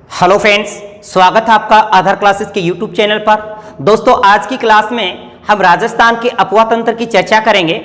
Hello friends, स्वागत है आपका आधार क्लासेस के यूट्यूब चैनल पर। दोस्तों, आज की क्लास में हम राजस्थान के अपवाह तंत्र की चर्चा करेंगे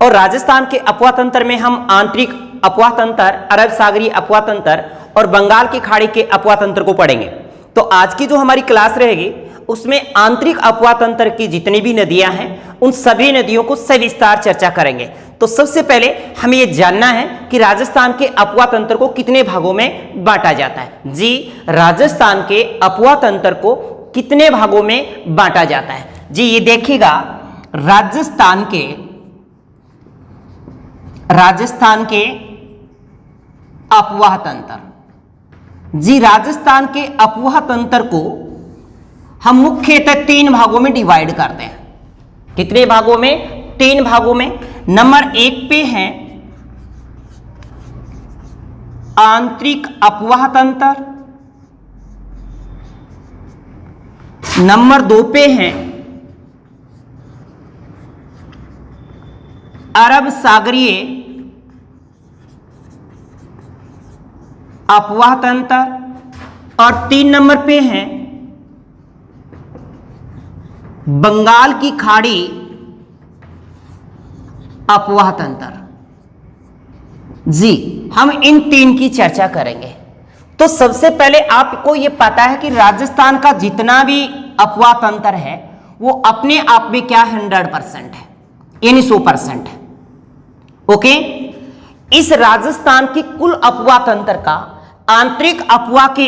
और राजस्थान के अपवाह तंत्र में हम आंतरिक अपवाह तंत्र, अरब सागरीय अपवाह तंत्र और बंगाल की खाड़ी के अपवाह तंत्र को पढ़ेंगे। तो आज की जो हमारी क्लास रहेगी उसमें आंतरिक अपवाह तंत्र की जितनी भी नदियां हैं उन सभी नदियों को सविस्तार चर्चा करेंगे। तो सबसे पहले हमें यह जानना है कि राजस्थान के अपवाह तंत्र को कितने भागों में बांटा जाता है। जी, राजस्थान के अपवाह तंत्र को कितने भागों में बांटा जाता है? जी, ये देखिएगा, राजस्थान के अपवाह तंत्र। जी, राजस्थान के अपवाह तंत्र को हम मुख्यतः 3 भागों में डिवाइड करते हैं। कितने भागों में? 3 भागों में। नंबर 1 पे है आंतरिक अपवाह तंत्र, नंबर 2 पे है अरब सागरीय अपवाह तंत्र और 3 नंबर पे है बंगाल की खाड़ी अपवाह तंत्र। जी, हम इन 3 की चर्चा करेंगे। तो सबसे पहले आपको यह पता है कि राजस्थान का जितना भी अपवाह तंत्र है वो अपने आप में क्या 100% है, यानी 100% है। ओके, इस राजस्थान की कुल अपवाह तंत्र का आंतरिक अपवाह के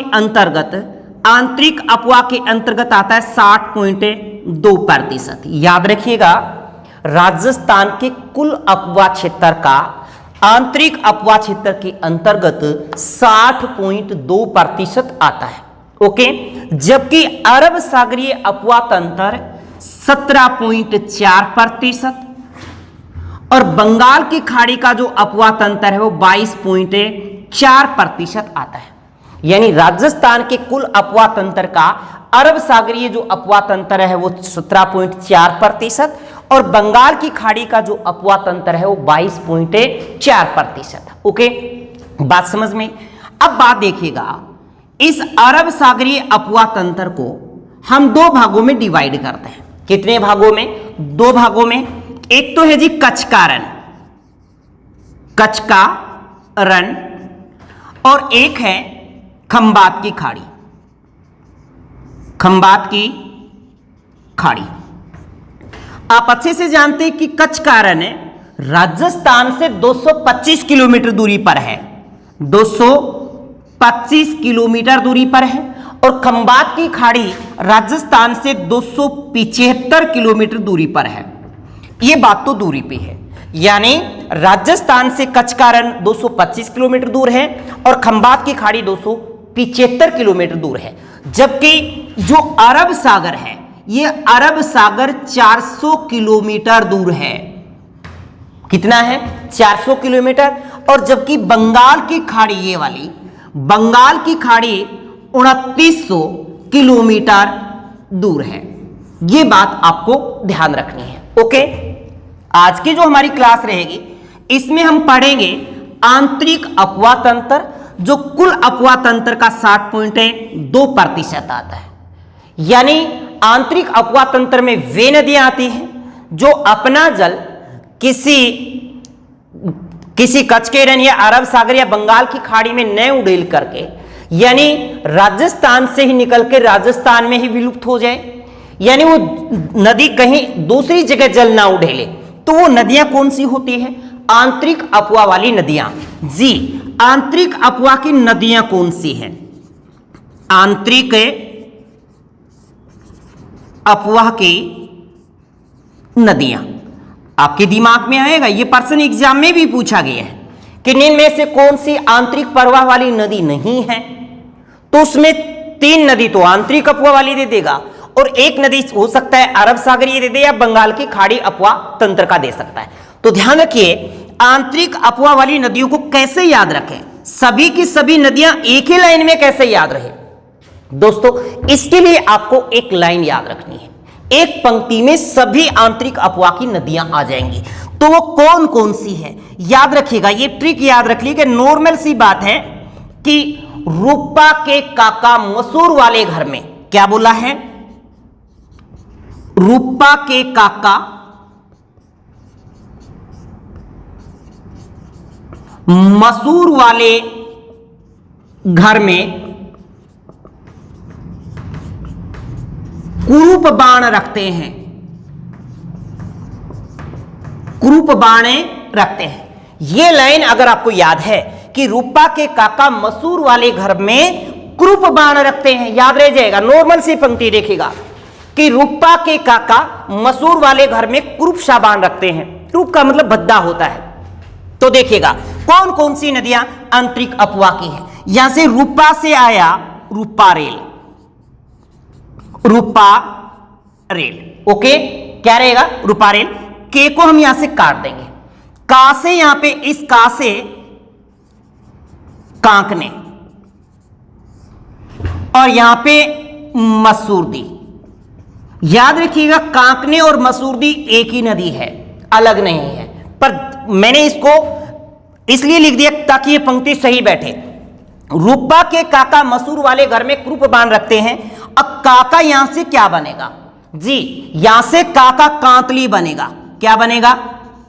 अंतर्गत आता है 60.2%। याद रखिएगा, राजस्थान के कुल अपवाह क्षेत्र का आंतरिक अपवाह क्षेत्र के अंतर्गत 60.2% आता है। ओके, जबकि अरब सागरीय अपवाह तंत्र 17.4% और बंगाल की खाड़ी का जो अपवाह तंत्र है वो 22.4% आता है। यानी राजस्थान के कुल अपवाह तंत्र का अरब सागरीय जो अपवाह तंत्र है वो 17.4% और बंगाल की खाड़ी का जो अपवाह तंत्र है वो 22.4%। ओके, बात समझ में? अब बात देखिएगा, इस अरब सागरीय अपवाह तंत्र को हम 2 भागों में डिवाइड करते हैं। कितने भागों में? 2 भागों में। एक तो है जी कच्छ का रण और एक है खंबात की खाड़ी। आप अच्छे से जानते हैं कि कच्छ का रण है राजस्थान से 225 किलोमीटर दूरी पर है, 225 किलोमीटर दूरी पर है और खंबात की खाड़ी राजस्थान से 275 किलोमीटर दूरी पर है। ये बात तो दूरी पे है, यानी राजस्थान से कच्छ का रण 225 किलोमीटर दूर है और खंबात की खाड़ी 275 किलोमीटर दूर है। जबकि जो अरब सागर है, ये अरब सागर 400 किलोमीटर दूर है। कितना है? 400 किलोमीटर। और जबकि बंगाल की खाड़ी, ये वाली बंगाल की खाड़ी 2900 किलोमीटर दूर है। ये बात आपको ध्यान रखनी है। ओके, आज की जो हमारी क्लास रहेगी इसमें हम पढ़ेंगे आंतरिक अपवाह तंत्र, जो कुल अपवाह तंत्र का 60.2% आता है। यानी आंतरिक अपवाह तंत्र में वे नदियां आती हैं जो अपना जल किसी कच्छ के रण या अरब सागर या बंगाल की खाड़ी में न उड़ेल करके, यानी राजस्थान से ही निकल के राजस्थान में ही विलुप्त हो जाए, यानी वो नदी कहीं दूसरी जगह जल ना उड़ेले, तो वो नदियां कौन सी होती है? आंतरिक अपवाह वाली नदियां। जी, आंतरिक अपवाह की नदियां कौन सी हैं? आंतरिक अपवाह की नदियां आपके दिमाग में आएगा, ये पर्सन एग्जाम में भी पूछा गया है कि इनमें से कौन सी आंतरिक प्रवाह वाली नदी नहीं है। तो उसमें 3 नदी तो आंतरिक अपवाह वाली दे देगा और एक नदी हो सकता है अरब सागरीय दे दे या बंगाल की खाड़ी अपवाह तंत्र का दे सकता है। तो ध्यान रखिए, आंतरिक अपवाह वाली नदियों को कैसे याद रखें, सभी की सभी नदियां एक ही लाइन में कैसे याद रहे? दोस्तों, इसके लिए आपको एक लाइन याद रखनी है। एक पंक्ति में सभी आंतरिक अपवाह की नदियां आ जाएंगी। तो वो कौन कौन सी है याद रखिएगा, ये ट्रिक याद रखिए कि नॉर्मल सी बात है कि रूपा के काका मसूर वाले घर में, क्या बोला है? रूपा के काका मसूर वाले घर में कुरूप बाण रखते हैं, कुरूप बाणे रखते हैं। यह लाइन अगर आपको याद है कि रूपा के काका मसूर वाले घर में कुरूप बाण रखते हैं, याद रह जाएगा। नॉर्मल सी पंक्ति देखिएगा कि रूपा के काका मसूर वाले घर में कुरूप सा बाण रखते हैं। कुरूप का मतलब भद्दा होता है। तो देखिएगा कौन कौन सी नदियां आंतरिक अपवा की है। यहां से रूपा से आया रूपारेल, रूपा रेल, ओके, क्या रहेगा? रूपारेल। के को हम यहां से काट देंगे, का से यहां पे इस का से कांकने, और यहां पे मसूरदी। याद रखिएगा कांकने और मसूरदी एक ही नदी है, अलग नहीं है। पर मैंने इसको इसलिए लिख दिया ताकि ये पंक्ति सही बैठे। रूपा के काका मसूर वाले घर में कुरूप बाण रखते हैं। अब काका यहां से क्या बनेगा जी? यहां से काका कांतली बनेगा। क्या बनेगा?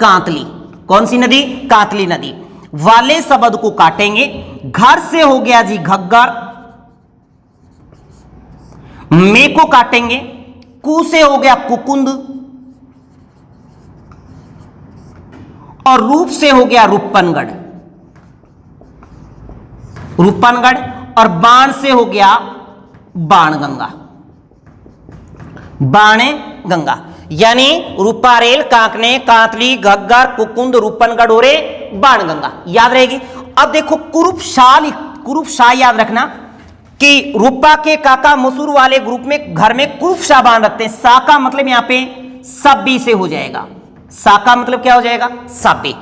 कांतली। कौन सी नदी? कांतली नदी। वाले शब्द को काटेंगे, घर से हो गया जी घग्गर, में को काटेंगे, कु से हो गया कुकुंद, और रूप से हो गया रूपनगढ़, रूपनगढ़, और बाण से हो गया बाणगंगा, बाणे गंगा। यानी रूपारेल, कांकने, कांतली, घग्गर, कुकुंद, रूपनगढ़ और बाणगंगा। याद रहेगी। अब देखो कुरूप शाह याद रखना कि रूपा के काका मसूर वाले ग्रुप में घर में कुरूप शाह बाण रखते हैं। सा का मतलब यहां पे सब्बी से हो जाएगा। सा का मतलब क्या हो जाएगा? सब्बी।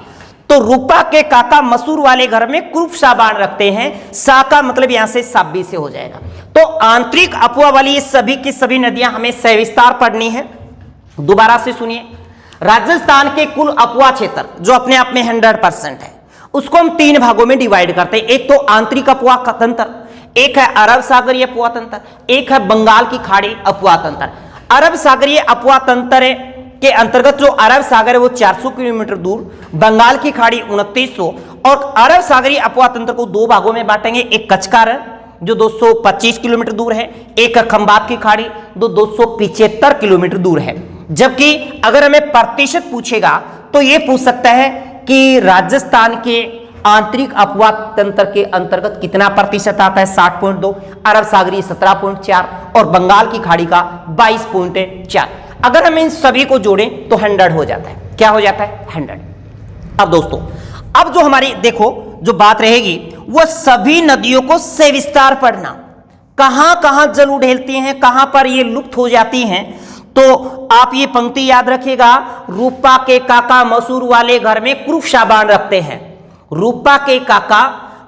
तो रूपा के काका मसूर वाले घर में कुरूप शाह बाण रखते हैं। सा का मतलब यहां से सब्बी से हो जाएगा। तो आंतरिक अपवा वाली ये सभी की सभी नदियां हमें सविस्तार पढ़नी है। दोबारा से सुनिए। राजस्थान के कुल अपवा क्षेत्र जो अपने आप में 100% है, उसको हम 3 भागों में डिवाइड करते हैं। एक तो आंतरिक अपवा तंत्र, एक है अरब सागरीय अपवा तंत्र, एक है बंगाल की खाड़ी अपवा तंत्र। अरब सागरीय अपवा तंत्र के अंतर्गत जो अरब सागर है वो 400 किलोमीटर दूर, बंगाल की खाड़ी 2900, और अरब सागरीय अपवा तंत्र को 2 भागों में बांटेंगे। एक कचकार जो 225 किलोमीटर दूर है, एक खंबात की खाड़ी जो 275 किलोमीटर दूर है। जबकि अगर हमें प्रतिशत पूछेगा तो यह पूछ सकता है कि राजस्थान के आंतरिक अपवा तंत्र के अंतर्गत कितना प्रतिशत आता है? 60.2, अरब सागरीय 17.4 और बंगाल की खाड़ी का 22.4। अगर हम इन सभी को जोड़ें तो 100 हो जाता है। क्या हो जाता है? 100। अब दोस्तों, अब जो हमारी देखो जो बात रहेगी वो सभी नदियों को सविस्तार पढ़ना, कहां कहां जल उड़ेलती हैं, कहां पर ये लुप्त हो जाती हैं। तो आप ये पंक्ति याद रखिएगा, रूपा के काका मसूर वाले घर में कुरूप शाह बाण रखते हैं। रूपा के काका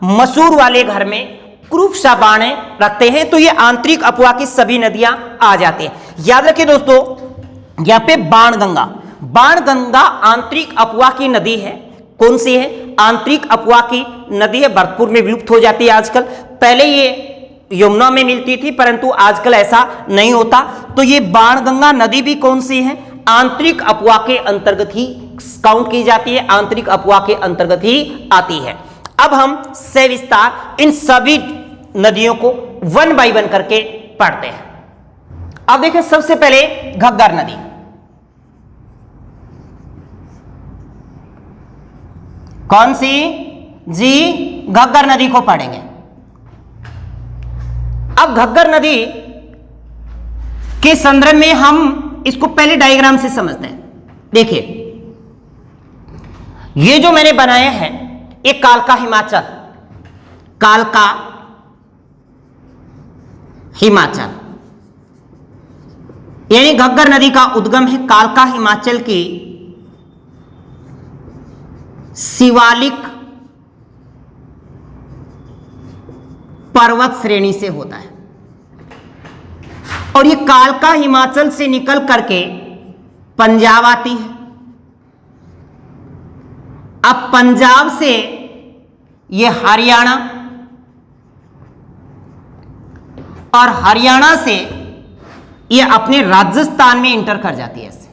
मसूर वाले घर में कुरूप शाह बाण रखते हैं। तो ये आंतरिक अपवा की सभी नदियां आ जाती हैं। याद रखिए दोस्तों, यहां पे बाणगंगा, बाणगंगा आंतरिक अपवा की नदी है। कौन सी है? आंतरिक अपवा की नदी है। भरतपुर में विलुप्त हो जाती है आजकल। पहले ये यमुना में मिलती थी, परंतु आजकल ऐसा नहीं होता। तो ये बाणगंगा नदी भी कौन सी है? आंतरिक अपवा के अंतर्गत ही काउंट की जाती है, आंतरिक अपवा के अंतर्गत ही आती है। अब हम सविस्तार इन सभी नदियों को 1 बाय 1 करके पढ़ते हैं। अब देखिए, सबसे पहले घग्गर नदी। कौन सी जी? घग्गर नदी को पढ़ेंगे। अब घग्गर नदी के संदर्भ में हम इसको पहले डायग्राम से समझते हैं। देखिए, ये जो मैंने बनाया है ये कालका हिमाचल, कालका हिमाचल, यानी घग्गर नदी का उद्गम है कालका हिमाचल की शिवालिक पर्वत श्रेणी से होता है, और ये कालका हिमाचल से निकल करके पंजाब आती है। अब पंजाब से ये हरियाणा, और हरियाणा से ये अपने राजस्थान में इंटर कर जाती है ऐसे।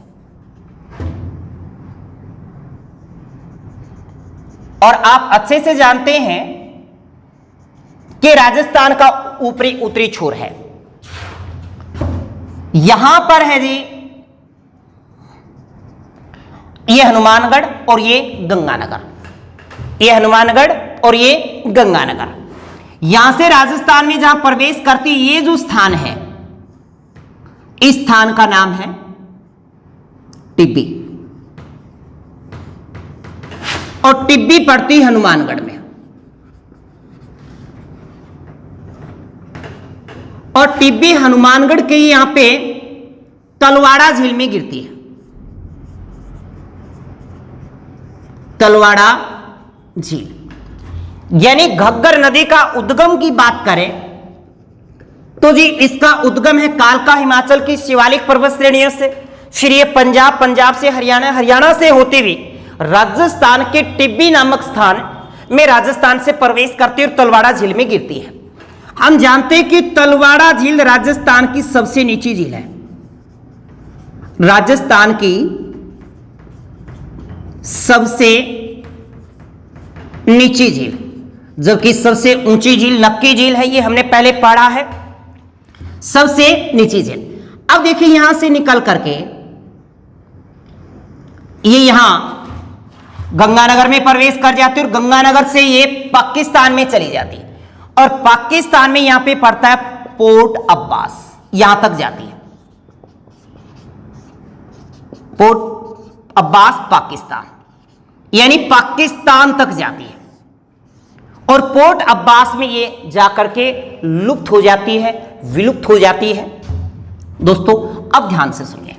और आप अच्छे से जानते हैं कि राजस्थान का ऊपरी उत्तरी छोर है, यहां पर है जी ये हनुमानगढ़ और ये गंगानगर, ये हनुमानगढ़ और ये गंगानगर। यहां से राजस्थान में जहां प्रवेश करती ये जो स्थान है, इस स्थान का नाम है टिब्बी, और टिब्बी पड़ती हनुमानगढ़ में, और टिब्बी हनुमानगढ़ के यहां पे तलवाड़ा झील में गिरती है। तलवाड़ा झील, यानी घग्गर नदी का उद्गम की बात करें तो जी इसका उद्गम है कालका हिमाचल की शिवालिक पर्वत श्रेणियों से, फिर ये पंजाब, पंजाब से हरियाणा, हरियाणा से होती हुई राजस्थान के टिब्बी नामक स्थान में राजस्थान से प्रवेश करती है और तलवाड़ा झील में गिरती है। हम जानते हैं कि तलवाड़ा झील राजस्थान की सबसे नीची झील है, राजस्थान की सबसे नीची झील, जबकि सबसे ऊंची झील नक्की झील है, ये हमने पहले पढ़ा है, सबसे नीची झील। अब देखिए यहां से निकल करके ये यहां गंगानगर में प्रवेश कर जाती है और गंगानगर से ये पाकिस्तान में चली जाती है, और पाकिस्तान में यहां पे पड़ता है पोर्ट अब्बास, यहां तक जाती है पोर्ट अब्बास पाकिस्तान, यानी पाकिस्तान तक जाती है, और पोर्ट अब्बास में ये जाकर के लुप्त हो जाती है, विलुप्त हो जाती है। दोस्तों अब ध्यान से सुनिए,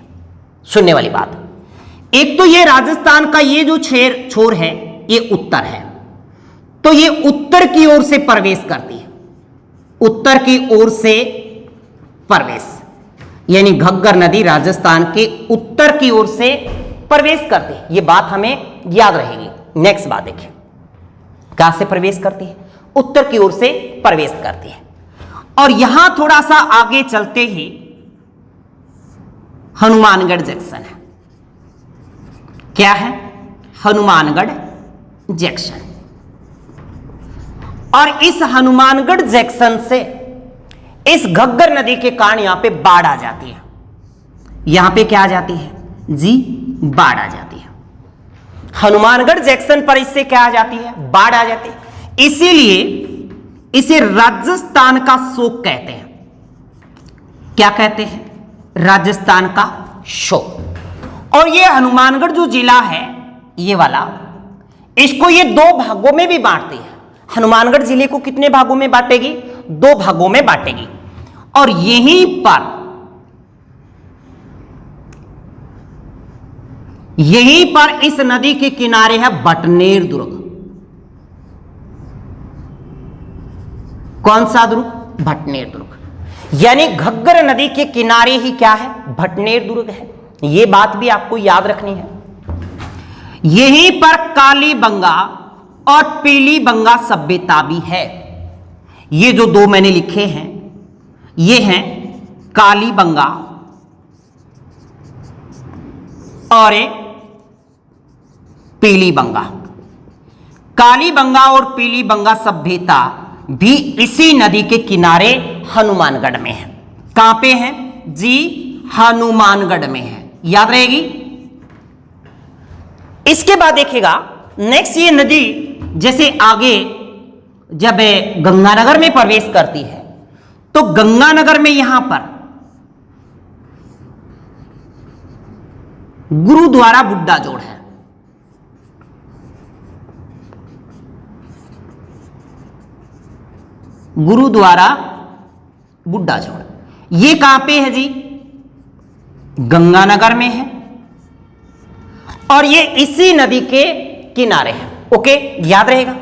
सुनने वाली बात, एक तो ये राजस्थान का ये जो छोर है ये उत्तर है, तो ये उत्तर की ओर से प्रवेश करती है, उत्तर की ओर से प्रवेश, यानी घग्गर नदी राजस्थान के उत्तर की ओर से प्रवेश करती है, ये बात हमें याद रहेगी। नेक्स्ट बात देखिए, कहां से प्रवेश करती है? उत्तर की ओर से प्रवेश करती है। और यहां थोड़ा सा आगे चलते ही हनुमानगढ़ जंक्शन है। क्या है? हनुमानगढ़ जंक्शन। और इस हनुमानगढ़ जंक्शन से इस घग्गर नदी के कारण यहां पे बाढ़ आ जाती है। यहां पे क्या आ जाती है जी? बाढ़ आ जाती है। हनुमानगढ़ जंक्शन पर इससे क्या आ जाती है? बाढ़ आ जाती है। इसीलिए इसे राजस्थान का शोक कहते हैं। क्या कहते हैं? राजस्थान का शोक। और ये हनुमानगढ़ जो जिला है ये वाला, इसको ये दो भागों में भी बांटती है। हनुमानगढ़ जिले को कितने भागों में बांटेगी? दो भागों में बांटेगी। और यहीं पर इस नदी के किनारे है बटनेर दुर्ग। कौन सा दुर्ग? भटनेर दुर्ग। यानी घग्गर नदी के किनारे ही क्या है? भटनेर दुर्ग है। यह बात भी आपको याद रखनी है। यहीं पर कालीबंगा और पीलीबंगा सभ्यता भी है। ये जो दो मैंने लिखे हैं ये हैं कालीबंगा और पीलीबंगा। कालीबंगा और पीलीबंगा सभ्यता भी इसी नदी के किनारे हनुमानगढ़ में है। कहां पे है जी? हनुमानगढ़ में है। याद रहेगी। इसके बाद देखिएगा नेक्स्ट, ये नदी जैसे आगे जब गंगानगर में प्रवेश करती है तो गंगानगर में यहां पर गुरुद्वारा बुड्ढा जोड़ है। गुरुद्वारा बुड्ढा जोड़ ये कहां पे है जी? गंगानगर में है और ये इसी नदी के किनारे है। ओके, याद रहेगा।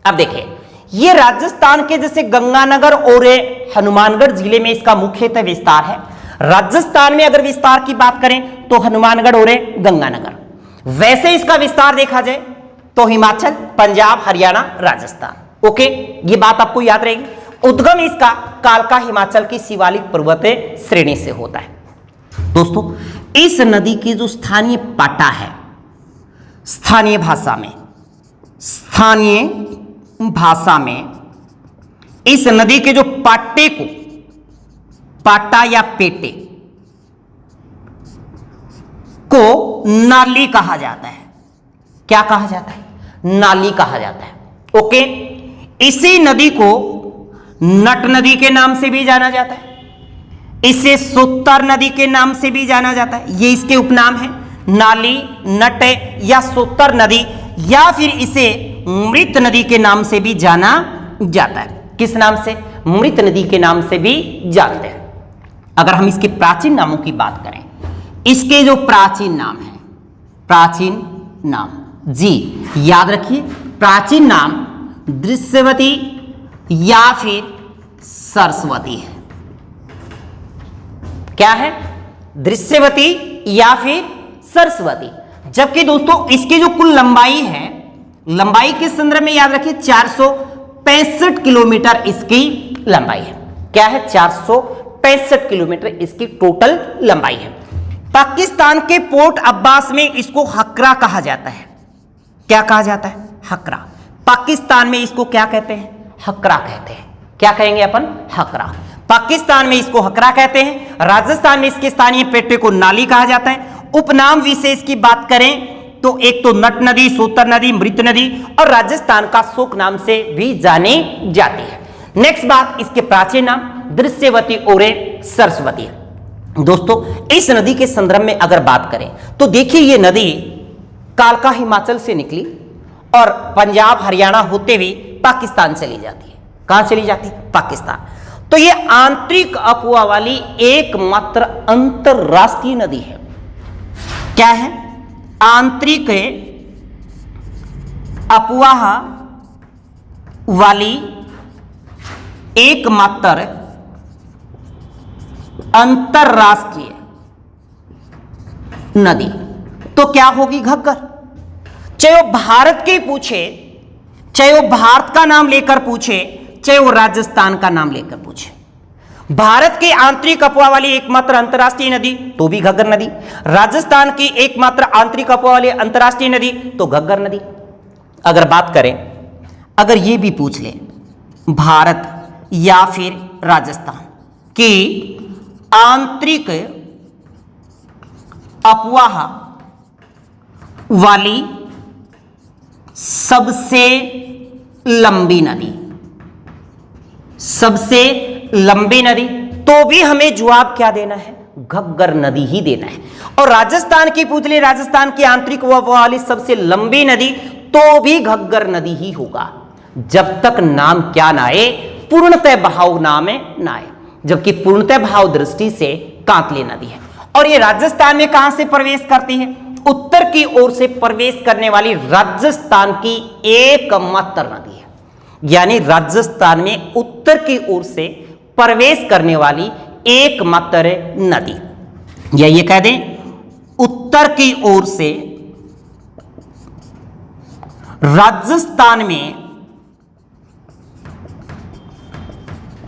अब देखिए, ये राजस्थान के जैसे गंगानगर और हनुमानगढ़ जिले में इसका मुख्यतः विस्तार है। राजस्थान में अगर विस्तार की बात करें तो हनुमानगढ़ और गंगानगर। वैसे इसका विस्तार देखा जाए तो हिमाचल, पंजाब, हरियाणा, राजस्थान। ओके, ये बात आपको याद रहेगी। उद्गम इसका कालका हिमाचल की शिवालिक पर्वत श्रेणी से होता है। दोस्तों, इस नदी की जो स्थानीय पाटा है, स्थानीय भाषा में इस नदी के जो पाटे को पाटा या पेटे को नाली कहा जाता है। क्या कहा जाता है? नाली कहा जाता है। ओके, इसी नदी को नट नदी के नाम से भी जाना जाता है, इसे सोत्तर नदी के नाम से भी जाना जाता है। ये इसके उपनाम है, नाली, नट या सोत्तर नदी, या फिर इसे मृत नदी के नाम से भी जाना जाता है। किस नाम से? मृत नदी के नाम से भी जानते हैं। अगर हम इसके प्राचीन नामों की बात करें, इसके जो प्राचीन नाम है, प्राचीन नाम जी याद रखिए, प्राचीन नाम दृश्यवती या फिर सरस्वती है। क्या है? दृश्यवती या फिर सरस्वती। जबकि दोस्तों इसकी जो कुल लंबाई है, लंबाई के संदर्भ में याद रखिए 465 किलोमीटर इसकी लंबाई है। क्या है? 465 किलोमीटर इसकी टोटल लंबाई है। पाकिस्तान के पोर्ट अब्बास में इसको हकरा कहा जाता है। क्या कहा जाता है? हकरा। पाकिस्तान में इसको क्या कहते हैं? हकरा कहते हैं। क्या कहेंगे अपन? हकरा। पाकिस्तान में इसको हकरा कहते हैं। राजस्थान में इसके स्थानीय पेटे को नाली कहा जाता है। उपनाम विशेष की बात करें तो एक तो नट नदी, सोत्तर नदी, मृत नदी और राजस्थान का शोक नाम से भी जानी जाती है। नेक्स्ट बात, इसके प्राचीन नाम दृश्यवती और सरस्वती। दोस्तों, इस नदी के संदर्भ में अगर बात करें तो देखिए, ये नदी कालका हिमाचल से निकली और पंजाब हरियाणा होते हुए पाकिस्तान चली जाती है। कहां चली जाती है? पाकिस्तान। तो ये आंतरिक अफवाह वाली एकमात्र अंतरराष्ट्रीय नदी है। क्या है? आंतरिक अफवाह वाली एकमात्र अंतरराष्ट्रीय नदी तो क्या होगी? घग्गर। चाहे वो भारत के पूछे, चाहे वो भारत का नाम लेकर पूछे, चाहे वो राजस्थान का नाम लेकर पूछे, भारत की आंतरिक अफवाह वाली एकमात्र अंतरराष्ट्रीय नदी तो भी घग्गर नदी, राजस्थान की एकमात्र आंतरिक अफवाह वाली अंतरराष्ट्रीय नदी तो घग्गर नदी। अगर बात करें, अगर ये भी पूछ ले भारत या फिर राजस्थान की आंतरिक अफवाह वाली सबसे लंबी नदी, सबसे लंबी नदी, तो भी हमें जवाब क्या देना है? घग्गर नदी ही देना है। और राजस्थान की पूछ ले, राजस्थान की आंतरिक वाली सबसे लंबी नदी तो भी घग्गर नदी ही होगा, जब तक नाम क्या ना आए? पूर्णतः बहाव नाम ना आए। जबकि पूर्णतः बहाव दृष्टि से कांतली नदी है। और ये राजस्थान में कहां से प्रवेश करती है? उत्तर की ओर से प्रवेश करने वाली राजस्थान की एकमात्र नदी है। यानी राजस्थान में उत्तर की ओर से प्रवेश करने वाली एकमात्र नदी, या ये कह दें उत्तर की ओर से राजस्थान में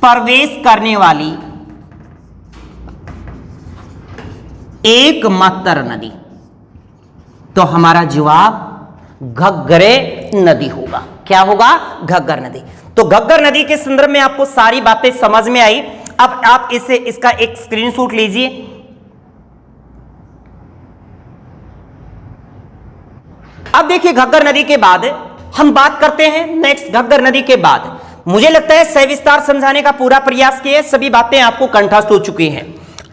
प्रवेश करने वाली एकमात्र नदी, तो हमारा जवाब घग्गरे नदी होगा। क्या होगा? घग्गर नदी। तो घग्गर नदी के संदर्भ में आपको सारी बातें समझ में आई। अब आप इसका एक स्क्रीनशॉट लीजिए। अब देखिए, घग्गर नदी के बाद हम बात करते हैं नेक्स्ट। घग्गर नदी के बाद मुझे लगता है सविस्तार समझाने का पूरा प्रयास किया, सभी बातें आपको कंठस्थ हो चुकी हैं।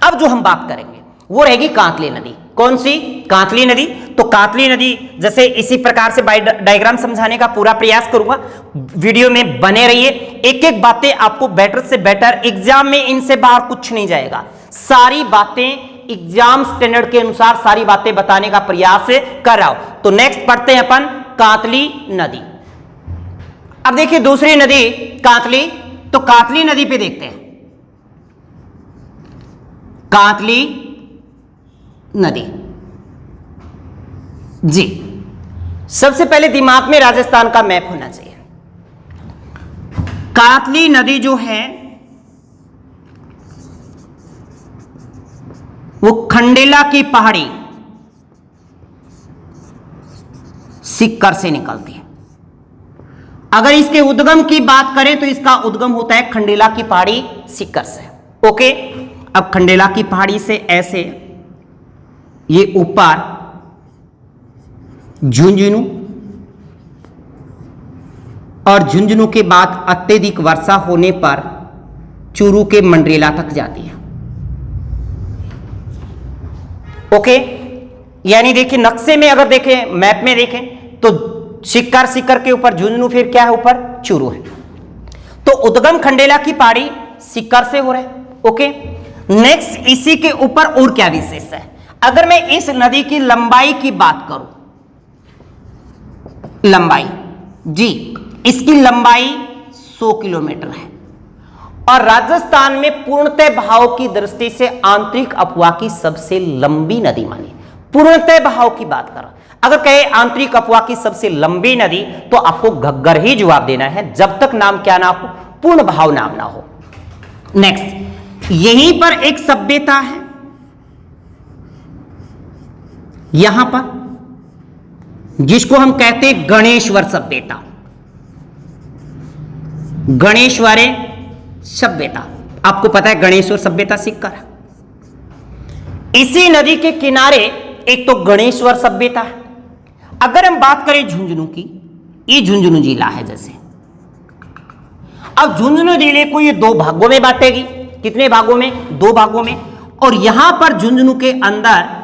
अब जो हम बात करेंगे वो रहेगी कांतली नदी। कौन सी? कांतली नदी। तो कांतली नदी जैसे इसी प्रकार से डायग्राम समझाने का पूरा प्रयास करूंगा, वीडियो में बने रहिए। एक एक बातें आपको बेटर से बेटर, एग्जाम में इनसे बाहर कुछ नहीं जाएगा। सारी बातें एग्जाम स्टैंडर्ड के अनुसार सारी बातें बताने का प्रयास कर रहा हूं। तो नेक्स्ट पढ़ते हैं अपन कांतली नदी। अब देखिए दूसरी नदी कांतली, तो कांतली नदी पे देखते हैं। कांतली नदी जी, सबसे पहले दिमाग में राजस्थान का मैप होना चाहिए। कातली नदी जो है वो खंडेला की पहाड़ी सिक्कर से निकलती है। अगर इसके उद्गम की बात करें तो इसका उद्गम होता है खंडेला की पहाड़ी सिक्कर से। ओके, अब खंडेला की पहाड़ी से ऐसे ये ऊपर झुंझुनू और झुंझुनू के बाद अत्यधिक वर्षा होने पर चूरू के मंडरेला तक जाती है। ओके, यानी देखिए नक्शे में अगर देखें, मैप में देखें तो सिक्कर के ऊपर झुंझुनू, फिर क्या है ऊपर चूरू है। तो उद्गम खंडेला की पहाड़ी सिक्कर से हो रहा है। ओके, नेक्स्ट इसी के ऊपर और क्या विशेष है? अगर मैं इस नदी की लंबाई की बात करूं, लंबाई जी, इसकी लंबाई 100 किलोमीटर है और राजस्थान में पूर्णतः बहाव की दृष्टि से आंतरिक अफवाह की सबसे लंबी नदी मानी। पूर्णतः बहाव की बात कर, अगर कहे आंतरिक अफवाह की सबसे लंबी नदी तो आपको घग्गर ही जवाब देना है, जब तक नाम क्या ना हो, पूर्ण बहाव नाम ना हो। नेक्स्ट, यहीं पर एक सभ्यता है, यहां पर जिसको हम कहते हैं गणेश्वर सभ्यता। गणेश्वर सभ्यता, आपको पता है गणेश्वर सभ्यता सिक्कर। इसी नदी के किनारे एक तो गणेश्वर सभ्यता है। अगर हम बात करें झुंझुनू की, ये झुंझुनू जिला है जैसे। अब झुंझुनू जिले को ये 2 भागों में बांटेगी। कितने भागों में? 2 भागों में। और यहां पर झुंझुनू के अंदर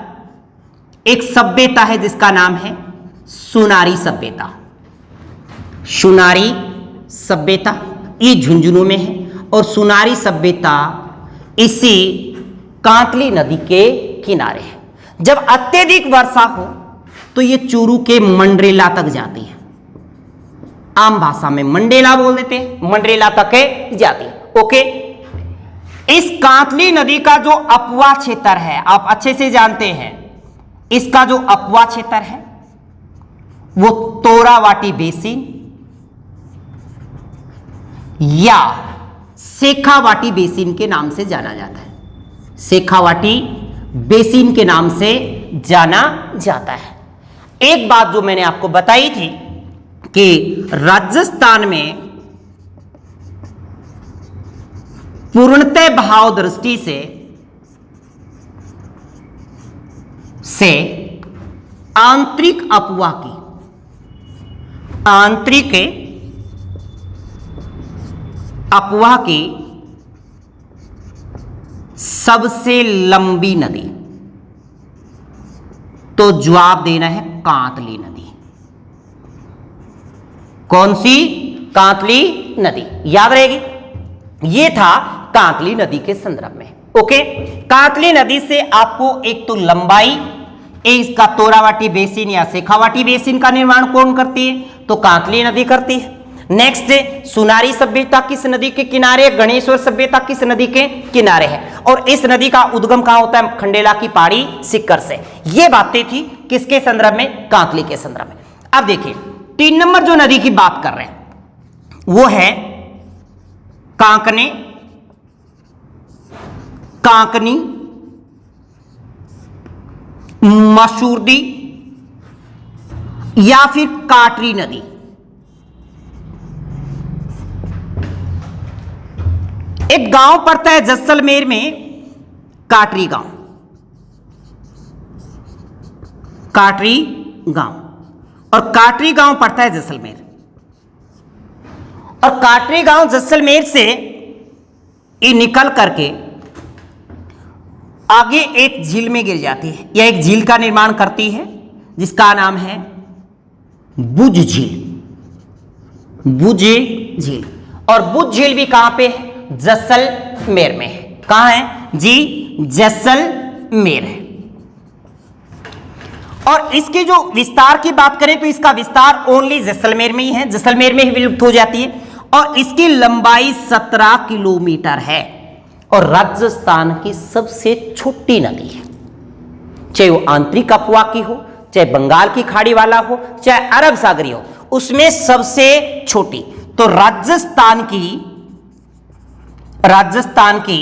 एक सभ्यता है जिसका नाम है सुनारी सभ्यता। सुनारी सभ्यता ये झुंझुनू में है और सुनारी सभ्यता इसी कांतली नदी के किनारे है। जब अत्यधिक वर्षा हो तो ये चूरू के मंडरेला तक जाती है। आम भाषा में मंडेला बोल देते हैं, मंडरेला तक जाती है। ओके, इस कांतली नदी का जो अपवा क्षेत्र है, आप अच्छे से जानते हैं, इसका जो अपवा क्षेत्र है वो तोरावाटी बेसिन या शेखावाटी बेसिन के नाम से जाना जाता है। शेखावाटी बेसिन के नाम से जाना जाता है। एक बात जो मैंने आपको बताई थी कि राजस्थान में पूर्णतः बहाव दृष्टि से आंतरिक अफवाह की, आंतरिक अफवाह की सबसे लंबी नदी, तो जवाब देना है कांतली नदी। कौन सी? कांतली नदी। याद रहेगी, यह था कांतली नदी के संदर्भ में। ओके, कांतली नदी से आपको एक तो लंबाई, इसका तोरावाटी बेसिन या शेखावाटी बेसिन का निर्माण कौन करती है? तो कांतली नदी करती है। नेक्स्ट, सुनारी सभ्यता किस नदी के किनारे? गणेश्वर सभ्यता किस नदी के किनारे है? और इस नदी का उद्गम कहां होता है? खंडेला की पहाड़ी सिक्कर से। ये बातें थी किसके संदर्भ में? कांतली के संदर्भ में। अब देखिए 3 नंबर जो नदी की बात कर रहे हैं वो है कांकने, कांकनी, मसूरदी या फिर काटरी नदी। एक गांव पड़ता है जैसलमेर में, काटरी गांव, काटरी गांव, और काटरी गांव पड़ता है जैसलमेर। और काटरी गांव जैसलमेर से ये निकल करके आगे एक झील में गिर जाती है, या एक झील का निर्माण करती है जिसका नाम है बुझ झील। बुझ झील, और बुझ झील भी कहां पे है? जैसलमेर में है। कहां है जी? जैसलमेर है। और इसके जो विस्तार की बात करें तो इसका विस्तार ओनली जैसलमेर में ही है, जैसलमेर में ही विलुप्त हो जाती है। और इसकी लंबाई 17 किलोमीटर है और राजस्थान की सबसे छोटी नदी है। चाहे वो आंतरिक अफवाह की हो, चाहे बंगाल की खाड़ी वाला हो, चाहे अरब सागरी हो, उसमें सबसे छोटी। तो राजस्थान की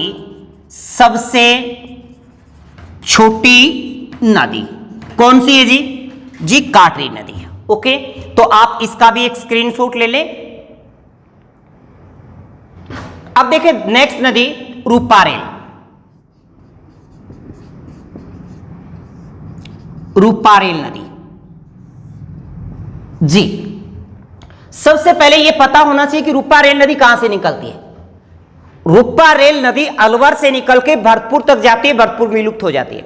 सबसे छोटी नदी कौन सी है जी? जी काटरी नदी है। ओके, तो आप इसका भी एक स्क्रीनशॉट ले लें। अब देखिए नेक्स्ट नदी रूपारेल। रूपारेल नदी जी, सबसे पहले यह पता होना चाहिए कि रूपारेल नदी कहां से निकलती है। रूपारेल नदी अलवर से निकल के भरतपुर तक जाती है, भरतपुर विलुप्त हो जाती है।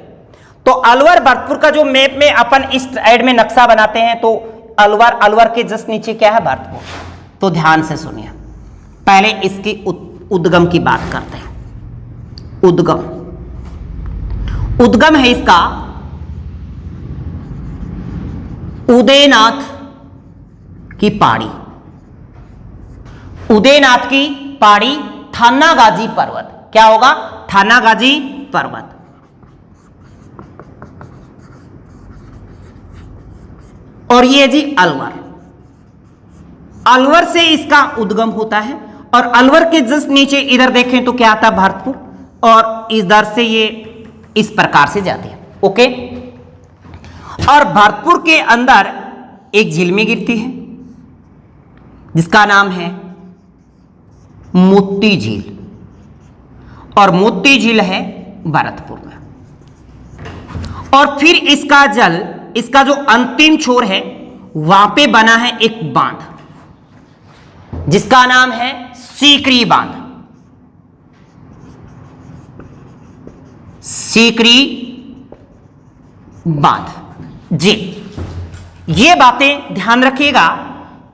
तो अलवर भरतपुर का जो मैप में अपन इस साइड में नक्शा बनाते हैं, तो अलवर के जस्ट नीचे क्या है? भरतपुर। तो ध्यान से सुनिए, पहले इसकी उद्गम की बात करते हैं। उद्गम है इसका उदयनाथ की पहाड़ी, उदयनाथ की पहाड़ी, थानागाजी पर्वत। क्या होगा? थानागाजी पर्वत। और ये जी अलवर से इसका उद्गम होता है, और अलवर के जस्ट नीचे इधर देखें तो क्या आता है? भरतपुर, और इधर से ये इस प्रकार से जाते हैं। ओके, और भरतपुर के अंदर एक झील में गिरती है जिसका नाम है मोती झील, और मोती झील है भरतपुर में। और फिर इसका जो अंतिम छोर है वहां पे बना है एक बांध जिसका नाम है सीकरी बांध। सीकरी बांध जी, ये बातें ध्यान रखिएगा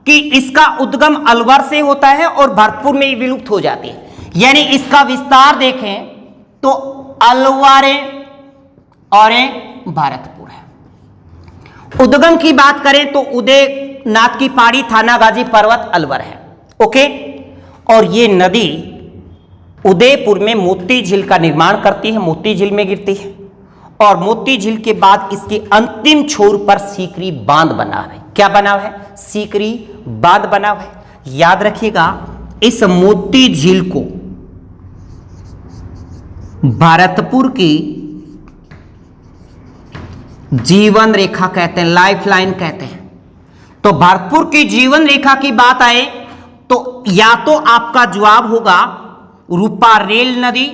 कि इसका उद्गम अलवर से होता है और भरतपुर में विलुप्त हो जाती है। यानी इसका विस्तार देखें तो अलवर और भरतपुर है। उद्गम की बात करें तो उदयनाथ की पहाड़ी, थानागाजी पर्वत, अलवर है। ओके, और ये नदी उदयपुर में मोती झील का निर्माण करती है, मोती झील में गिरती है, और मोती झील के बाद इसके अंतिम छोर पर सीकरी बांध बना है। क्या बना है? सीकरी बांध बना है। याद रखिएगा, इस मोती झील को भरतपुर की जीवन रेखा कहते हैं, लाइफ लाइन कहते हैं। तो भरतपुर की जीवन रेखा की बात आए तो या तो आपका जवाब होगा रूपारेल नदी,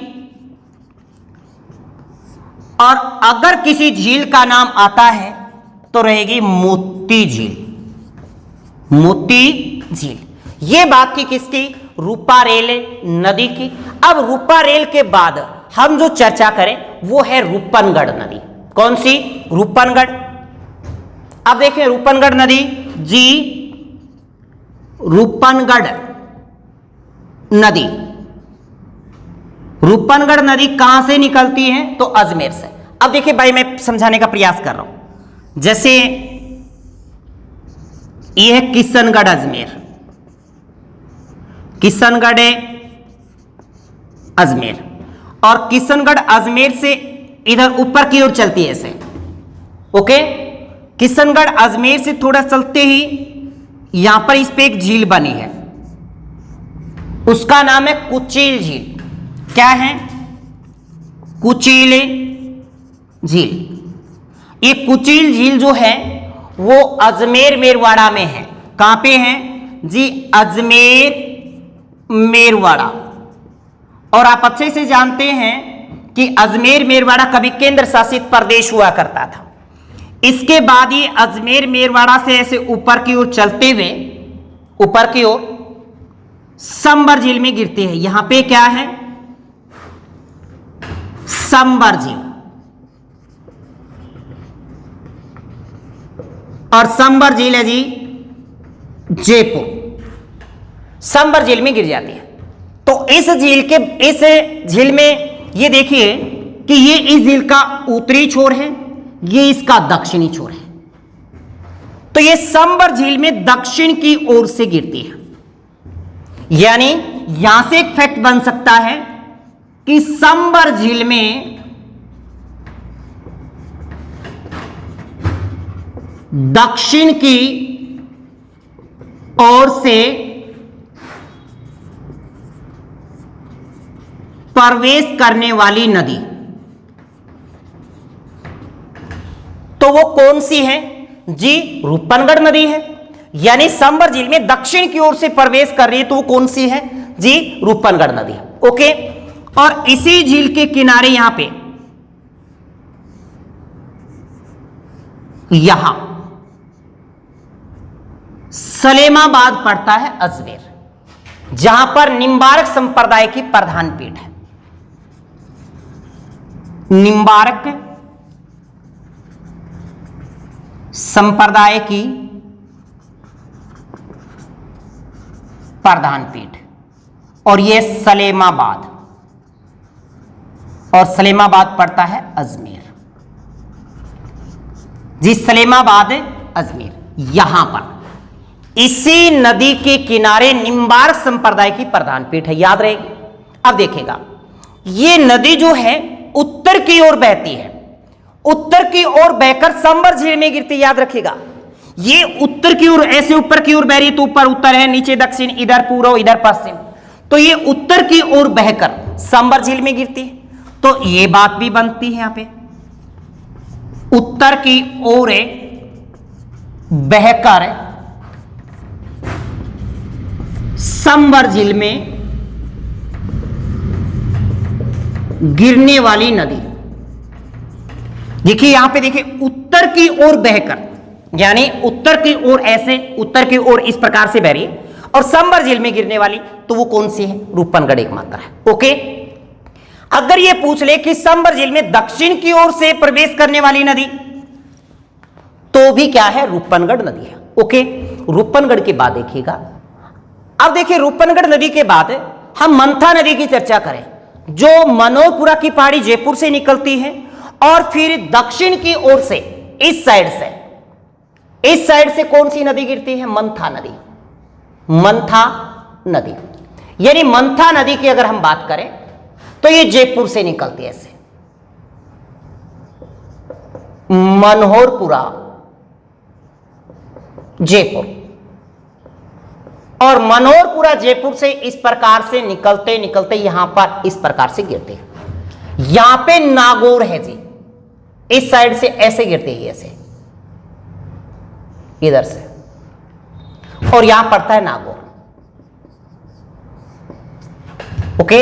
और अगर किसी झील का नाम आता है तो रहेगी मोती झील। मोती झील, यह बात की किसकी? रूपारेल नदी की। अब रूपारेल के बाद हम जो चर्चा करें वो है रूपनगढ़ नदी। कौन सी? रूपनगढ़। अब देखें रूपनगढ़ नदी जी, रूपनगढ़ नदी, रूपनगढ़ नदी कहां से निकलती है? तो अजमेर से। अब देखिए भाई, मैं समझाने का प्रयास कर रहा हूं। जैसे यह है किशनगढ़ अजमेर, किशनगढ़ अजमेर, और किशनगढ़ अजमेर से इधर ऊपर की ओर चलती है ऐसे। ओके, किशनगढ़ अजमेर से थोड़ा चलते ही यहां पर इस पे एक झील बनी है, उसका नाम है कुचिल झील। क्या है? कुचिल झील। ये कुचिल झील जो है वो अजमेर मेरवाड़ा में है। कहां पे है जी? अजमेर मेरवाड़ा। और आप अच्छे से जानते हैं कि अजमेर मेरवाड़ा कभी केंद्र शासित प्रदेश हुआ करता था। इसके बाद ये अजमेर मेरवाड़ा से ऐसे ऊपर की ओर चलते हुए ऊपर की ओर संबर झील में गिरते हैं। यहां पे क्या है? संबर झील। और संबर झील है जी जयपुर, संबर झील में गिर जाती है। तो इस झील में ये देखिए कि ये इस झील का उत्तरी छोर है, ये इसका दक्षिणी छोर है। तो ये संबर झील में दक्षिण की ओर से गिरती है। यानी यहां से एक फैक्ट बन सकता है कि संबर झील में दक्षिण की ओर से प्रवेश करने वाली नदी, तो वो कौन सी है जी? रूपनगढ़ नदी है। यानी संबर झील में दक्षिण की ओर से प्रवेश कर रही है, तो वो कौन सी है जी? रूपनगढ़ नदी। ओके, और इसी झील के किनारे यहां पे यहां सलेमाबाद पड़ता है अजमेर, जहां पर निम्बार्क संप्रदाय की प्रधान पीठ है। निम्बार्क संप्रदाय की प्रधान पीठ, और यह सलेमाबाद, और सलेमाबाद पड़ता है अजमेर जी। सलेमाबाद अजमेर, यहां पर इसी नदी के किनारे निम्बार्क संप्रदाय की प्रधान पीठ है, याद रहेगी। अब देखिएगा, ये नदी जो है उत्तर की ओर बहती है, उत्तर की ओर बहकर संबर झील में गिरती, याद रखिएगा। ये उत्तर की ओर ऐसे ऊपर की ओर बह रही, तो ऊपर उत्तर है, नीचे दक्षिण, इधर पूर्व, इधर पश्चिम, तो ये उत्तर की ओर बहकर संबर झील में गिरती है। तो ये बात भी बनती है यहां पे, उत्तर की ओर बहकर संबर झील में गिरने वाली नदी। देखिए यहां पे, देखिए उत्तर की ओर बहकर, यानी उत्तर की ओर ऐसे, उत्तर की ओर इस प्रकार से बह रही है, और संबर झील में गिरने वाली, तो वो कौन सी है? रूपनगढ़ एकमात्र है। ओके, अगर ये पूछ ले कि संबर झील में दक्षिण की ओर से प्रवेश करने वाली नदी, तो भी क्या है? रूपनगढ़ नदी है। ओके, रूपनगढ़ के बाद देखिएगा, अब देखिए रूपनगढ़ नदी के बाद हम मंथा नदी की चर्चा करें, जो मनोरपुरा की पहाड़ी जयपुर से निकलती है, और फिर दक्षिण की ओर से इस साइड से कौन सी नदी गिरती है? मंथा नदी। मंथा नदी, यानी मंथा नदी की अगर हम बात करें तो ये जयपुर से निकलती है, ऐसे मनोहरपुरा जयपुर, और मनोहरपुरा जयपुर से इस प्रकार से निकलते निकलते यहां पर इस प्रकार से गिरते हैं। यहां पे नागौर है जी, इस साइड से ऐसे गिरते हैं, ऐसे इधर से, और यहां पड़ता है नागौर। ओके,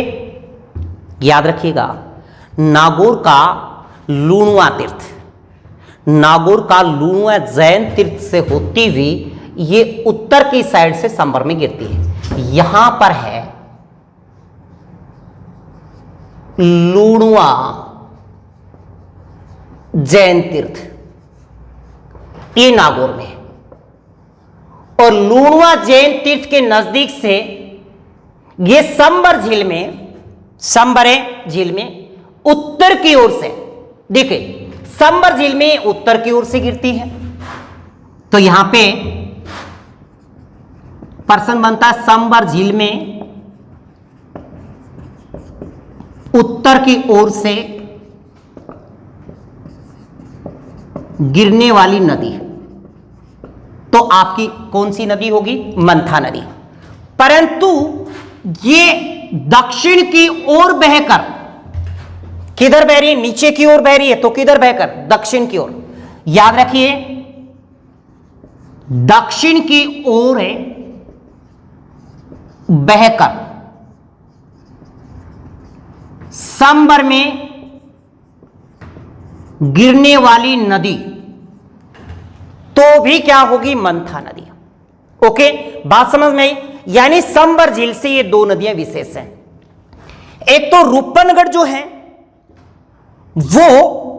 याद रखिएगा, नागौर का लूणवा तीर्थ, नागौर का लूणवा जैन तीर्थ से होती हुई ये उत्तर की साइड से संबर में गिरती है। यहां पर है लूणवा जैन तीर्थ, ये नागौर में है, और लूणवा जैन तीर्थ के नजदीक से ये संबर झील में उत्तर की ओर से, देखिए संबर झील में उत्तर की ओर से गिरती है, तो यहां पे प्रश्न बनता है संबर झील में उत्तर की ओर से गिरने वाली नदी, तो आपकी कौन सी नदी होगी? मंथा नदी। परंतु ये दक्षिण की ओर बहकर किधर बह रही है? नीचे की ओर बह रही है, तो किधर बहकर? दक्षिण की ओर। याद रखिए, दक्षिण की ओर बहकर संबर में गिरने वाली नदी, तो भी क्या होगी? मंथा नदी। ओके, बात समझ में आई? यानी संबर झील से ये दो नदियां विशेष हैं। एक तो रूपनगढ़ जो है वो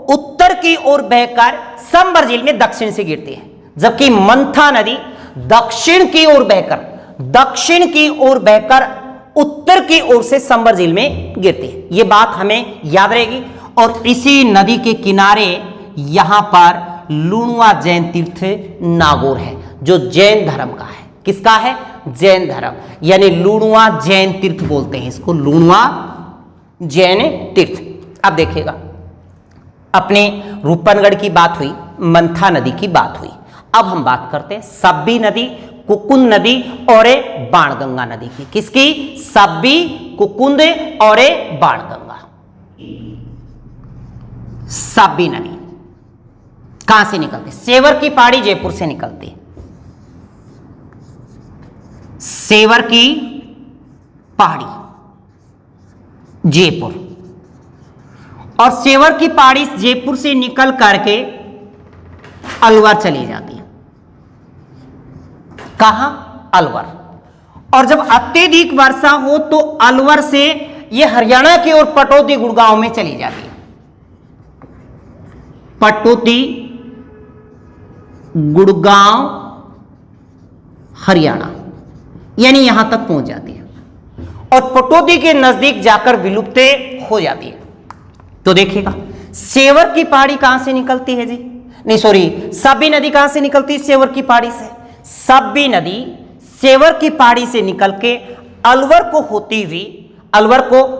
उत्तर की ओर बहकर संबर झील में दक्षिण से गिरती है, जबकि मंथा नदी दक्षिण की ओर बहकर उत्तर की ओर से संबर झील में गिरती है। यह बात हमें याद रहेगी। और इसी नदी के किनारे यहां पर लूणवा जैन तीर्थ नागौर है, जो जैन धर्म का है। किसका है? जैन धर्म, यानी लूणवा जैन तीर्थ बोलते हैं इसको, लूणवा जैन तीर्थ। अब देखिएगा, अपने रूपनगढ़ की बात हुई, मंथा नदी की बात हुई, अब हम बात करते हैं सब्बी नदी, कुकुन नदी और बाणगंगा नदी की। किसकी? सब्बी कुकुंद और ए बाणगंगा। साबी नदी कहां से निकलती? सेवर की पहाड़ी जयपुर से निकलती। सेवर की पहाड़ी जयपुर, और सेवर की पहाड़ी जयपुर से निकल करके अलवर चली जाती है। कहां? अलवर। और जब अत्यधिक वर्षा हो तो अलवर से यह हरियाणा की ओर पटौदी गुड़गांव में चली जाती है। पटौदी गुड़गांव हरियाणा, यानी यहां तक पहुंच जाती है और पटौदी के नजदीक जाकर विलुप्त हो जाती है। तो देखिएगा सेवर की पहाड़ी कहां से निकलती है जी? नहीं सॉरी, साबी नदी कहां से निकलती है? सेवर की पहाड़ी से। साबी नदी सेवर की पहाड़ी से निकल के अलवर को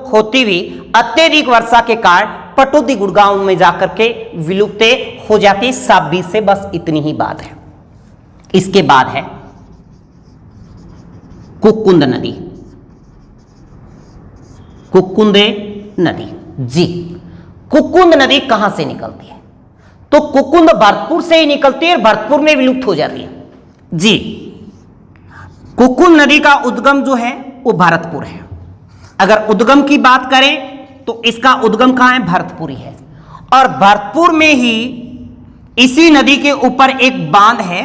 होती हुई अत्यधिक वर्षा के कारण पटौदी गुड़गांव में जाकर के विलुप्त हो जाती है। साबी से बस इतनी ही बात है। इसके बाद है कुकुंद नदी। कुकुंद नदी जी, कुकुंद नदी कहां से निकलती है? तो कुकुंद भरतपुर से ही निकलती है और भरतपुर में विलुप्त हो जाती है जी। कुकुंद नदी का उद्गम जो है वो भरतपुर है। अगर उद्गम की बात करें तो इसका उद्गम कहां है? भरतपुर ही है। और भरतपुर में ही इसी नदी के ऊपर एक बांध है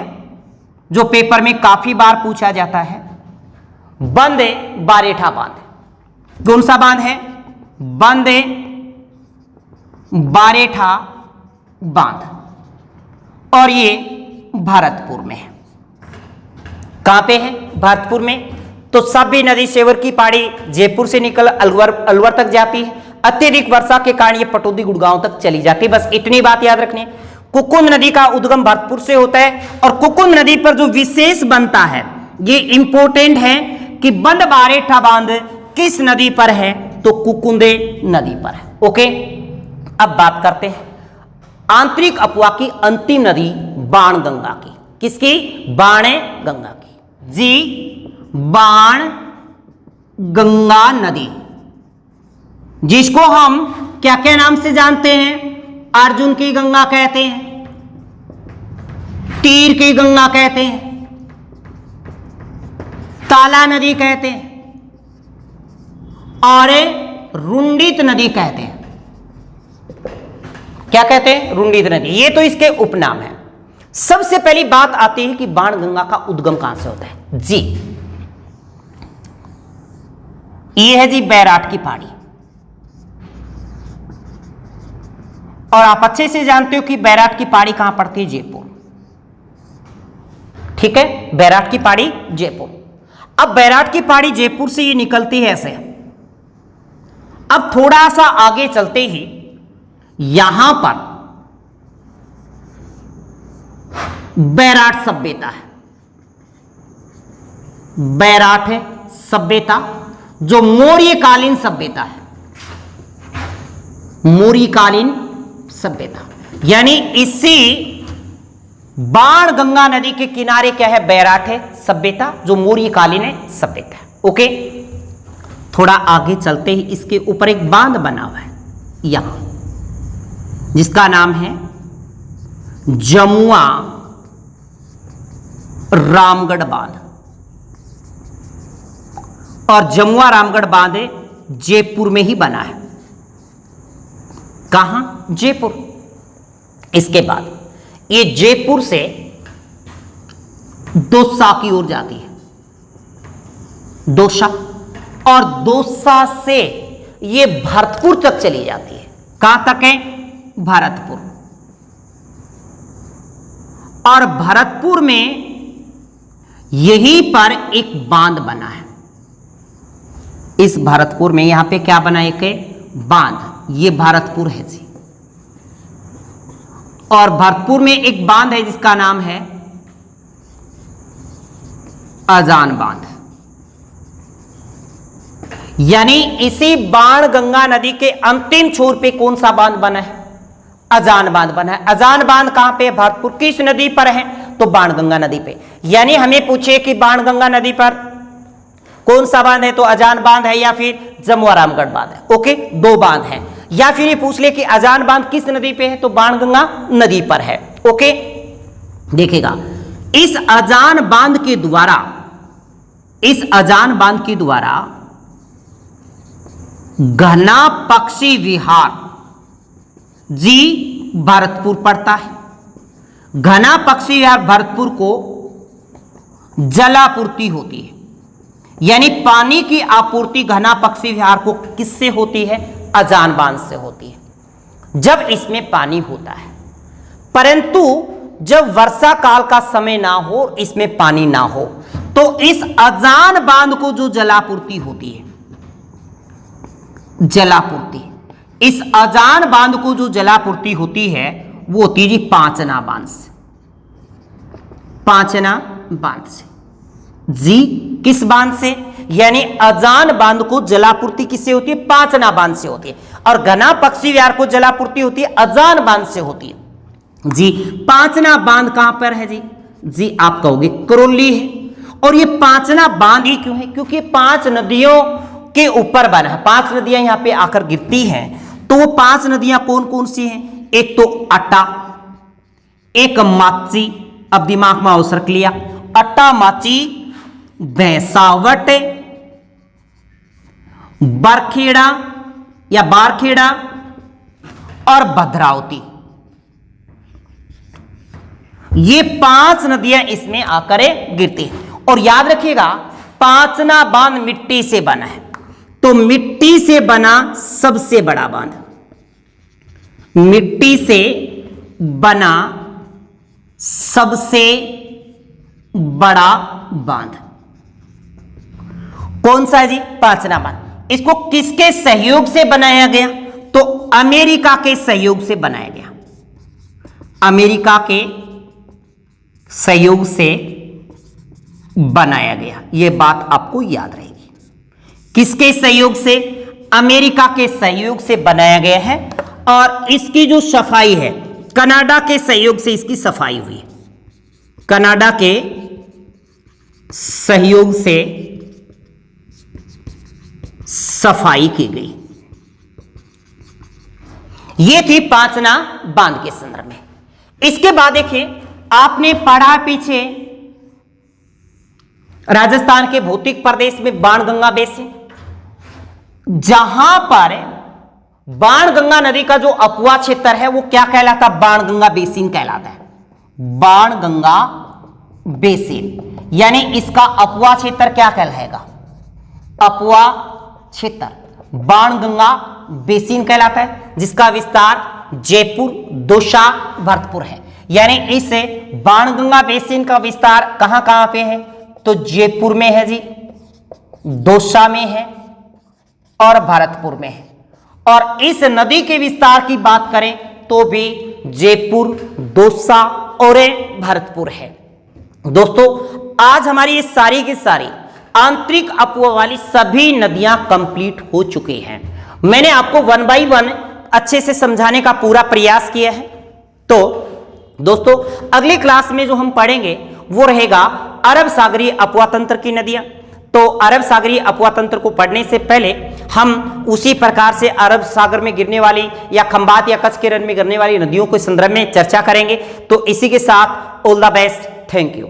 जो पेपर में काफी बार पूछा जाता है। बंदे बारेठा बांध। कौन सा बांध है? बंदे बारेठा बांध, और ये भरतपुर में है। कहां पे है? भरतपुर में। तो साबी नदी सेवर की पहाड़ी जयपुर से निकल अलवर तक जाती है। अत्यधिक वर्षा के कारण ये पटौदी गुड़गांव तक चली जाती है। बस इतनी बात याद रखनी है। कुकुंद नदी का उद्गम भरतपुर से होता है। और कुकुंद नदी पर जो विशेष बनता है, ये इंपॉर्टेंट है कि बंद बारेठा बांध किस नदी पर है? तो कुकुंद नदी पर है। ओके, अब बात करते हैं आंतरिक अफवाह की अंतिम नदी बाण गंगा की। किसकी? बाण गंगा की जी। बाण गंगा नदी, जिसको हम क्या क्या नाम से जानते हैं? अर्जुन की गंगा कहते हैं, तीर की गंगा कहते हैं, ताला नदी कहते हैं और रुंडित नदी कहते हैं। क्या कहते हैं? रुंडित नदी। ये तो इसके उपनाम है। सबसे पहली बात आती है कि बाण गंगा का उद्गम कहां से होता है जी। ये है जी बैराट की पहाड़ी, और आप अच्छे से जानते हो कि बैराट की पहाड़ी कहां पड़ती है? जयपुर। ठीक है, बैराट की पहाड़ी जयपुर। अब बैराट की पहाड़ी जयपुर से ये निकलती है ऐसे। अब थोड़ा सा आगे चलते ही यहां पर बैराट सभ्यता है। बैराट है सभ्यता, जो मौर्यकालीन सभ्यता है। मौर्यकालीन सभ्यता, यानी इसी बाण गंगा नदी के किनारे क्या है? बैराट है सभ्यता, जो मौर्यकालीन है सभ्यता है। ओके, थोड़ा आगे चलते ही इसके ऊपर एक बांध बना हुआ है यहां, जिसका नाम है जमुआ रामगढ़ बांध। और जमुआ रामगढ़ बांध जयपुर में ही बना है। कहां? जयपुर। इसके बाद ये जयपुर से दौसा की ओर जाती है, दौसा, और दौसा से ये भरतपुर तक चली जाती है। कहां तक है? भरतपुर। और भरतपुर में यहीं पर एक बांध बना है। इस भरतपुर में यहां पे क्या बना? एक बांध। ये भरतपुर है जी। और भरतपुर में एक बांध है जिसका नाम है अजान बांध। यानी इसी बाण गंगा नदी के अंतिम छोर पे कौन सा बांध बना है? अजान बांध बना है। अजान बांध कहां पे? भरतपुर। किस नदी पर है? तो बाण गंगा नदी पे। यानी हमें पूछे कि बाण गंगा नदी पर कौन सा बांध है? तो अजान बांध है या फिर जमुआ रामगढ़ बांध है। ओके, दो बांध हैं। या फिर ये पूछ ले कि अजान बांध किस नदी पे है? तो बाणगंगा नदी पर है। ओके, देखिएगा इस अजान बांध के द्वारा घना पक्षी विहार जी भरतपुर पड़ता है। घना पक्षी विहार भरतपुर को जलापूर्ति होती है, यानी पानी की आपूर्ति घना पक्षी विहार को किससे होती है? अजान बांध से होती है, जब इसमें पानी होता है। परंतु जब वर्षा काल का समय ना हो, इसमें पानी ना हो, तो इस अजान बांध को जो जलापूर्ति होती है, इस अजान बांध को जो जलापूर्ति होती है वो होती है जी पांचना बांध से। पांचना बांध से जी, किस बांध से? यानी अजान बांध को जलापूर्ति किससे होती है? पांचना बांध से होती है। और घना पक्षी विहार को जलापूर्ति होती है अजान बांध से होती है जी। पांचना बांध कहां पर है जी? जी आप कहोगे करौली है। और ये पांचना बांध ही क्यों है? क्योंकि 5 नदियों के ऊपर बना है। 5 नदियां यहां पे आकर गिरती हैं। तो वो 5 नदियां कौन कौन सी हैं? एक तो अट्टा, एक माची, अब दिमाग में अवसर रख लिया, अट्टा, माची, भैंसावट, बरखेड़ा या बारखेड़ा और भद्रावती। ये 5 नदियां इसमें आकर गिरती हैं। और याद रखिएगा पांचना बांध मिट्टी से बना है, तो मिट्टी से बना सबसे बड़ा बांध, मिट्टी से बना सबसे बड़ा बांध कौन सा है जी? पांचना बांध। इसको किसके सहयोग से बनाया गया? तो अमेरिका के सहयोग से बनाया गया। अमेरिका के सहयोग से बनाया गया, यह बात आपको याद रहेगी। किसके सहयोग से? अमेरिका के सहयोग से बनाया गया है। और इसकी जो सफाई है, कनाडा के सहयोग से इसकी सफाई हुई है। कनाडा के सहयोग से सफाई की गई। यह थी पांचना बांध के संदर्भ में। इसके बाद देखिए, आपने पढ़ा पीछे राजस्थान के भौतिक प्रदेश में बाणगंगा बेसिन, जहां पर बाणगंगा नदी का जो अपुआ क्षेत्र है वो क्या कहलाता? बाणगंगा बेसिन कहलाता है। बाणगंगा बेसिन, यानी इसका अपुआ क्षेत्र क्या कहलाएगा? अपुआ क्षेत्र बाणगंगा बेसिन कहलाता है, जिसका विस्तार जयपुर, दौसा, भरतपुर है। यानी इस बाणगंगा बेसिन का विस्तार कहां कहां पे है? तो जयपुर में है जी, दौसा में है और भरतपुर में है। और इस नदी के विस्तार की बात करें तो भी जयपुर, दौसा और भरतपुर है। दोस्तों, आज हमारी ये सारी की सारी आंतरिक अपुआ वाली सभी नदियां कंप्लीट हो चुकी हैं। मैंने आपको 1 बाय 1 अच्छे से समझाने का पूरा प्रयास किया है। तो दोस्तों, अगली क्लास में जो हम पढ़ेंगे वो रहेगा अरब सागरीय अपुआ तंत्र की नदियां। तो अरब सागरीय अपुआ तंत्र को पढ़ने से पहले हम उसी प्रकार से अरब सागर में गिरने वाली या खंबात या कच्छ के रण में गिरने वाली नदियों के संदर्भ में चर्चा करेंगे। तो इसी के साथ all the best, thank you.